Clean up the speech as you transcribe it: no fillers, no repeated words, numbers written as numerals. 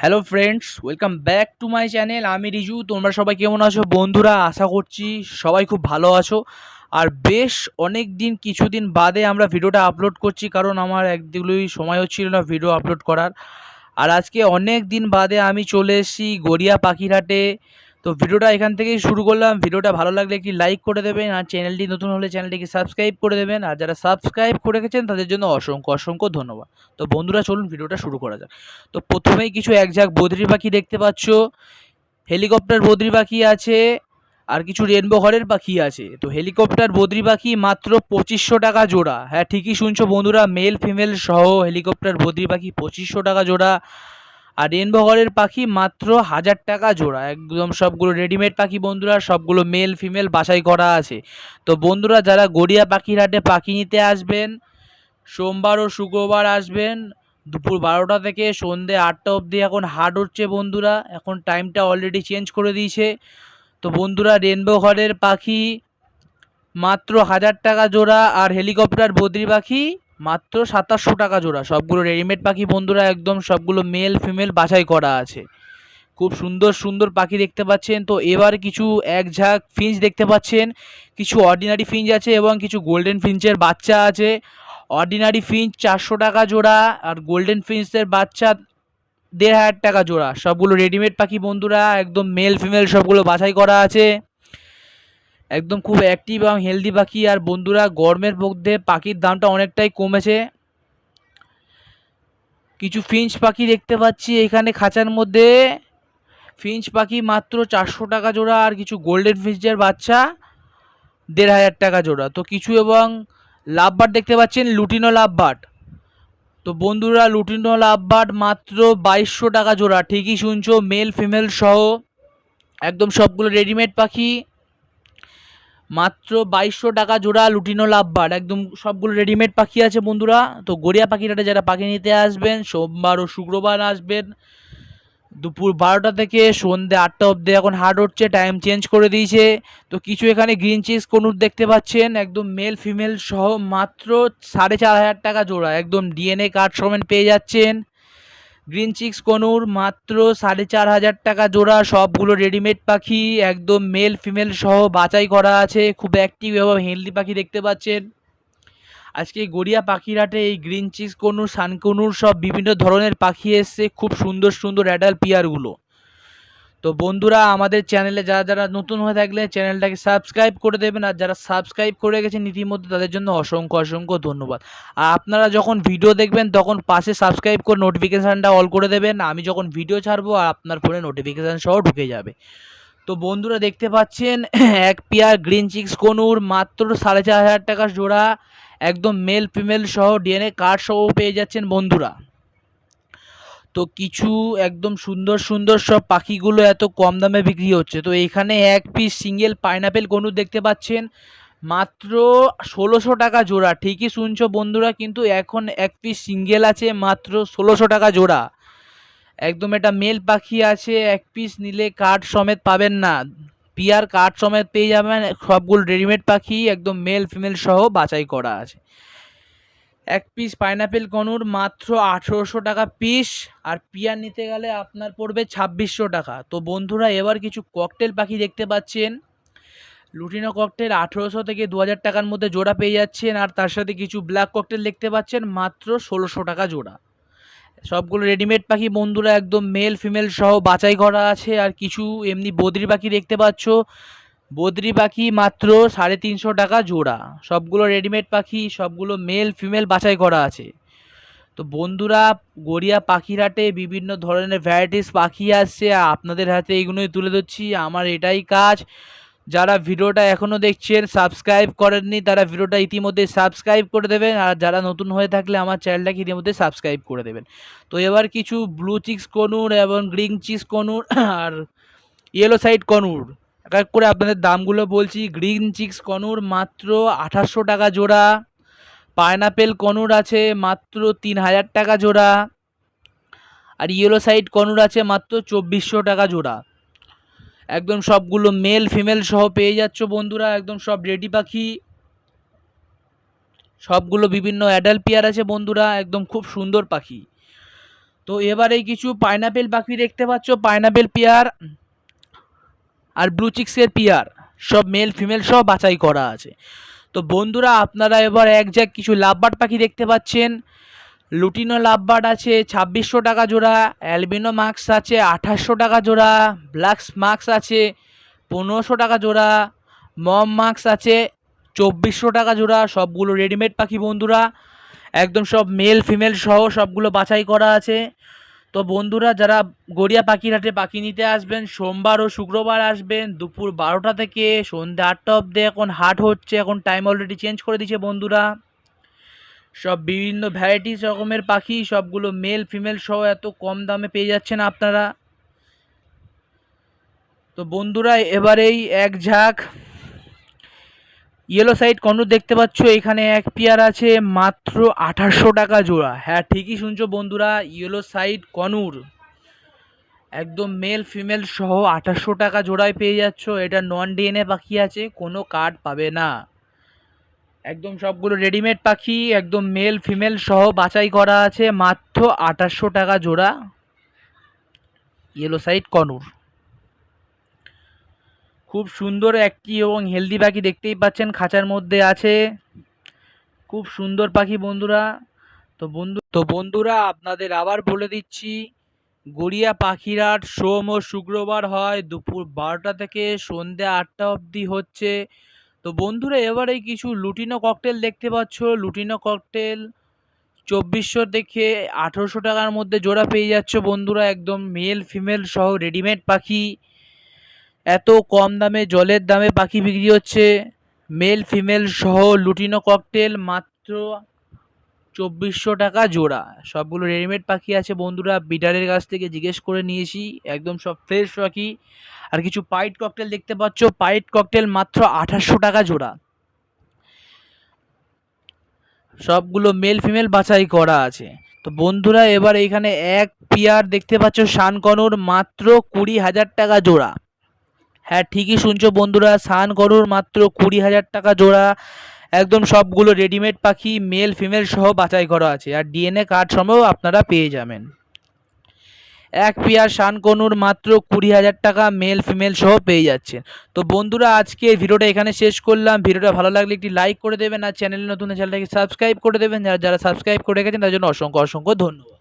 Hello friends, welcome back to my channel. আমি রিজু। তোমরা সবাই কেমন আছো বন্ধুরা? আশা করছি সবাই খুব ভালো আছো। আর বেশ অনেক দিন কিছুদিন বাদে আমরা ভিডিওটা আপলোড করছি, কারণ আমার একদিগুলোই সময় হচ্ছিল না ভিডিও আপলোড করার। আর আজকে অনেক দিন বাদে আমি চলে এসেছি গড়িয়া পাখিরহাটে। তো ভিডিওটা এখান থেকেই শুরু করলাম। ভিডিওটা ভালো লাগলে একটি লাইক করে দেবেন, আর চ্যানেলটি নতুন হলে চ্যানেলটিকে সাবস্ক্রাইব করে দেবেন। আর যারা সাবস্ক্রাইব করে রেখেছেন তাদের জন্য অসংখ্য অসংখ্য ধন্যবাদ। তো বন্ধুরা, চলুন ভিডিওটা শুরু করা যাক। তো প্রথমেই কিছু এক ঝাঁক বদ্রি পাখি দেখতে পাচ্ছ। হেলিকপ্টার বদ্রি পাখি আছে, আর কিছু রেনবো ঘরের পাখি আছে। তো হেলিকপ্টার বদ্রি পাখি মাত্র 2500 টাকা জোড়া। হ্যাঁ, ঠিকই শুনছো বন্ধুরা, মেল ফিমেল সহ হেলিকপ্টার বদ্রি পাখি 2500 টাকা জোড়া। আর রেনবো ঘরের পাখি মাত্র 1000 টাকা জোড়া। একদম সবগুলো রেডিমেড পাখি বন্ধুরা, সবগুলো মেল ফিমেল বাছাই করা আছে। তো বন্ধুরা, যারা গড়িয়া পাখিরহাটে পাখি নিতে আসবেন, সোমবার ও শুক্রবার আসবেন, দুপুর 12টা থেকে সন্ধ্যে 8টা অবধি এখন হাট হচ্ছে বন্ধুরা। এখন টাইমটা অলরেডি চেঞ্জ করে দিয়েছে। তো বন্ধুরা, রেনবো ঘরের পাখি মাত্র 1000 টাকা জোড়া, আর হেলিকপ্টার বদ্রি পাখি মাত্র 2700 টাকা জোড়া। সবগুলো রেডিমেড পাখি বন্ধুরা, একদম সবগুলো মেল ফিমেল বাছাই করা আছে। খুব সুন্দর সুন্দর পাখি দেখতে পাচ্ছেন। তো এবার কিছু এক ঝাঁক ফিঞ্চ দেখতে পাচ্ছেন। কিছু অর্ডিনারি ফিঞ্চ আছে এবং কিছু গোল্ডেন ফিঞ্চের বাচ্চা আছে। অর্ডিনারি ফিঞ্চ 400 টাকা জোড়া, আর গোল্ডেন ফিঞ্চের বাচ্চা 1500 টাকা জোড়া। সবগুলো রেডিমেড পাখি বন্ধুরা, একদম মেল ফিমেল সবগুলো বাছাই করা আছে। একদম খুব অ্যাক্টিভ এবং হেলদি পাখি। আর বন্ধুরা, গরমের মধ্যে পাখির দামটা অনেকটাই কমেছে। কিছু ফিঞ্চ পাখি দেখতে পাচ্ছি এখানে খাঁচার মধ্যে। ফিঞ্চ পাখি মাত্র 400 টাকা জোড়া, আর কিছু গোল্ডেন ফিঞ্চের বাচ্চা 1500 টাকা জোড়া। তো কিছু এবং লাভবার্ড দেখতে পাচ্ছেন, লুটিনো লাভবার্ড। তো বন্ধুরা, লুটিনো লাভবার্ড মাত্র 2200 টাকা জোড়া। ঠিকই শুনছো, মেল ফিমেল সহ একদম সবগুলো রেডিমেড পাখি। মাত্র 2200 টাকা জোড়া লুটিনো লাভবার্ড, একদম সবগুলো রেডিমেড পাখি আছে বন্ধুরা। তো গড়িয়া পাখিরহাটে যারা পাখি নিতে আসবেন, সোমবার ও শুক্রবার আসবেন, দুপুর 12টা থেকে সন্ধ্যে 8টা অবধি এখন হাট হচ্ছে, টাইম চেঞ্জ করে দিয়েছে। তো কিছু এখানে গ্রিন চিজ কনুর দেখতে পাচ্ছেন, একদম মেল ফিমেল সহ মাত্র 4500 টাকা জোড়া। একদম ডিএনএ কার্ড সমেত পেয়ে যাচ্ছেন। গ্রিন চিক্স কনুর মাত্র 4500 টাকা জোড়া। সবগুলো রেডিমেড পাখি, একদম মেল ফিমেল সহ বাছাই করা আছে। খুব অ্যাক্টিভ এবং হেলদি পাখি দেখতে পাচ্ছেন। আজকে গড়িয়া পাখিরহাটে এই গ্রিন চিক্স কনুর, সানকনুর সব বিভিন্ন ধরনের পাখি এসছে, খুব সুন্দর সুন্দর অ্যাডাল্ট পিয়ারগুলো। তো বন্ধুরা, আমাদের চ্যানেলে যারা যারা নতুন হয়ে থাকলে চ্যানেলটাকে সাবস্ক্রাইব করে দেবেন, আর যারা সাবস্ক্রাইব করে গেছেন ইতিমধ্যে তাদের জন্য অসংখ্য অসংখ্য ধন্যবাদ। আর আপনারা যখন ভিডিও দেখবেন তখন পাশে সাবস্ক্রাইব করে নোটিফিকেশানটা অল করে দেবেন। আমি যখন ভিডিও ছাড়বো আর আপনার ফোনে নোটিফিকেশান সহ ঢুকে যাবে। তো বন্ধুরা, দেখতে পাচ্ছেন এক পেয়ার গ্রিন চিক্স কনুর মাত্র 4500 টাকা জোড়া। একদম মেল ফিমেল সহ ডিএনএ কার্ড সহ পেয়ে যাচ্ছেন বন্ধুরা। তো কিছু একদম সুন্দর সুন্দর সব পাখিগুলো এত কম দামে বিক্রি হচ্ছে। তো এখানে এক পিস সিঙ্গেল পাইনাপেল কনুর দেখতে পাচ্ছেন, মাত্র 1600 টাকা জোড়া। ঠিকই শুনছো বন্ধুরা, কিন্তু এখন এক পিস সিঙ্গেল আছে মাত্র 1600 টাকা জোড়া। একদম এটা মেল পাখি আছে, এক পিস নিলে কার্ড সমেত পাবেন না, পিয়ার কার্ড সমেত পেয়ে যাবেন। সবগুলো রেডিমেড পাখি, একদম মেল ফিমেল সহ বাছাই করা আছে। এক পিস পাইনাপেল কনুর মাত্র 1800 টাকা পিস, আর পিয়ার নিতে গেলে আপনার পড়বে 2600 টাকা। তো বন্ধুরা, এবার কিছু ককটেল পাখি দেখতে পাচ্ছেন। লুটিনো ককটেল 1800 থেকে 2000 টাকার মধ্যে জোড়া পেয়ে যাচ্ছেন, আর তার সাথে কিছু ব্ল্যাক ককটেল দেখতে পাচ্ছেন মাত্র 1600 টাকা জোড়া। সবগুলো রেডিমেড পাখি বন্ধুরা, একদম মেল ফিমেল সহ বাছাই করা আছে। আর কিছু এমনি বদ্রি পাখি দেখতে পাচ্ছ, বদ্রি পাখি মাত্র 350 টাকা জোড়া। সবগুলো রেডিমেড পাখি, সবগুলো মেল ফিমেল বাছাই করা আছে। তো বন্ধুরা, গড়িয়া পাখিরহাটে বিভিন্ন ধরনের ভ্যারাইটিস পাখি আসছে, আপনাদের হাতে এইগুলোই তুলে ধরছি। আমার এটাই কাজ। যারা ভিডিওটা এখনও দেখছেন, সাবস্ক্রাইব করেননি, তারা ভিডিওটা ইতিমধ্যে সাবস্ক্রাইব করে দেবেন। আর যারা নতুন হয়ে থাকলে আমার চ্যানেলটাকে ইতিমধ্যে সাবস্ক্রাইব করে দেবেন। তো এবার কিছু ব্লু চিক্স কনুর এবং গ্রিন চিক্স কনুর আর ইয়েলো সাইড কনুর এক এক করে আপনাদের দামগুলো বলছি। গ্রিন চিক্স কনুর মাত্র 2800 টাকা জোড়া। পাইনাপেল কনুর আছে মাত্র 3000 টাকা জোড়া। আর ইয়েলো সাইড কনুর আছে মাত্র 2400 টাকা জোড়া। একদম সবগুলো মেল ফিমেল সহ পেয়ে যাচ্ছ বন্ধুরা, একদম সব রেডি পাখি। সবগুলো বিভিন্ন অ্যাডাল্ট পেয়ার আছে বন্ধুরা, একদম খুব সুন্দর পাখি। তো এবারে কিছু পাইনাপেল পাখি দেখতে পাচ্ছ, পাইনাপেল পেয়ার আর ব্লু চিক্সের পেয়ার, সব মেল ফিমেল সব বাছাই করা আছে। তো বন্ধুরা আপনারা এবার এক ঝাঁক কিছু লাভবার্ড পাখি দেখতে পাচ্ছেন। লুটিনো লাভবার্ড আছে 2600 টাকা জোড়া, অ্যালবিনো মাক্স আছে 2800 টাকা জোড়া, ব্ল্যাক মাক্স আছে 1500 টাকা জোড়া, মম মাক্স আছে 2400 টাকা জোড়া। সবগুলো রেডিমেড পাখি বন্ধুরা, একদম সব মেল ফিমেল সহ সবগুলো বাছাই করা আছে। তো বন্ধুরা যারা গড়িয়া পাখির হাটে পাখি নিতে আসবেন, সোমবার ও শুক্রবার আসবেন দুপুর 12টা থেকে সন্ধ্যে 8টা অবধি এখন হাট হচ্ছে। এখন টাইম অলরেডি চেঞ্জ করে দিয়েছে বন্ধুরা। সব বিভিন্ন ভ্যারাইটিস রকমের পাখি, সবগুলো মেল ফিমেল সহ এত কম দামে পেয়ে যাচ্ছেন আপনারা। তো বন্ধুরা এবারেই এক ঝাঁক ইয়েলো সাইড কনুর দেখতে পাচ্ছ, এখানে এক পেয়ার আছে মাত্র 2800 টাকা জোড়া। হ্যাঁ ঠিকই শুনছো বন্ধুরা, ইয়েলো সাইড কনুর একদম মেল ফিমেল সহ 2800 টাকা জোড়ায় পেয়ে যাচ্ছ। এটা নন ডিএনএ পাখি আছে, কোনো কার্ড পাবে না, একদম সবগুলো রেডিমেড পাখি, একদম মেল ফিমেল সহ বাছাই করা আছে, মাত্র 2800 টাকা জোড়া ইয়েলো সাইড কনুর। খুব সুন্দর একটি এবং হেলদি পাখি দেখতেই পাচ্ছেন, খাঁচার মধ্যে আছে, খুব সুন্দর পাখি বন্ধুরা। তো বন্ধুরা আপনাদের আবার বলে দিচ্ছি, গড়িয়া পাখির হাট সোম ও শুক্রবার হয় দুপুর 12টা থেকে সন্ধ্যে 8টা অবধি হচ্ছে। তো বন্ধুরা এবারে কিছু লুটিনো ককটেল দেখতে পাচ্ছ, লুটিনো ককটেল 2400 থেকে 1800 টাকার মধ্যে জোড়া পেয়ে যাচ্ছ বন্ধুরা, একদম মেল ফিমেল সহ রেডিমেড পাখি। এত কম দামে জলের দামে পাখি বিক্রি হচ্ছে, মেল ফিমেল সহ লুটিনো ককটেল মাত্র 2400 টাকা জোড়া। সবগুলো রেডিমেড পাখি আছে বন্ধুরা, বিডারের কাছ থেকে জিজ্ঞেস করে নিয়েছি, একদম সব ফ্রেশ পাখি। আর কিছু পাইট ককটেল দেখতে পাচ্ছ, পাইট ককটেল মাত্র 2800 টাকা জোড়া। সবগুলো মেল ফিমেল বাছাই করা আছে। তো বন্ধুরা এবার এখানে এক পেয়ার দেখতে পাচ্ছ শানকনুর মাত্র 20,000 টাকা জোড়া। হ্যাঁ ঠিকই শুনছো বন্ধুরা, শানকনুর মাত্র 20,000 টাকা জোড়া। একদম সবগুলো রেডিমেড পাখি, মেল ফিমেল সহ বাছাই করা আছে, আর ডিএনএ কার্ড সমেত আপনারা পেয়ে যাবেন। এক পেয়ার শানকনুর মাত্র 20,000 টাকা মেল ফিমেল সহ পেয়ে যাচ্ছেন। তো বন্ধুরা আজকে ভিডিওটা এখানে শেষ করলাম। ভিডিওটা ভালো লাগলে একটি লাইক করে দেবেন, আর চ্যানেলে নতুন চ্যানেলটাকে সাবস্ক্রাইব করে দেবেন। যারা সাবস্ক্রাইব করে গেছেন তার জন্য অসংখ্য অসংখ্য ধন্যবাদ।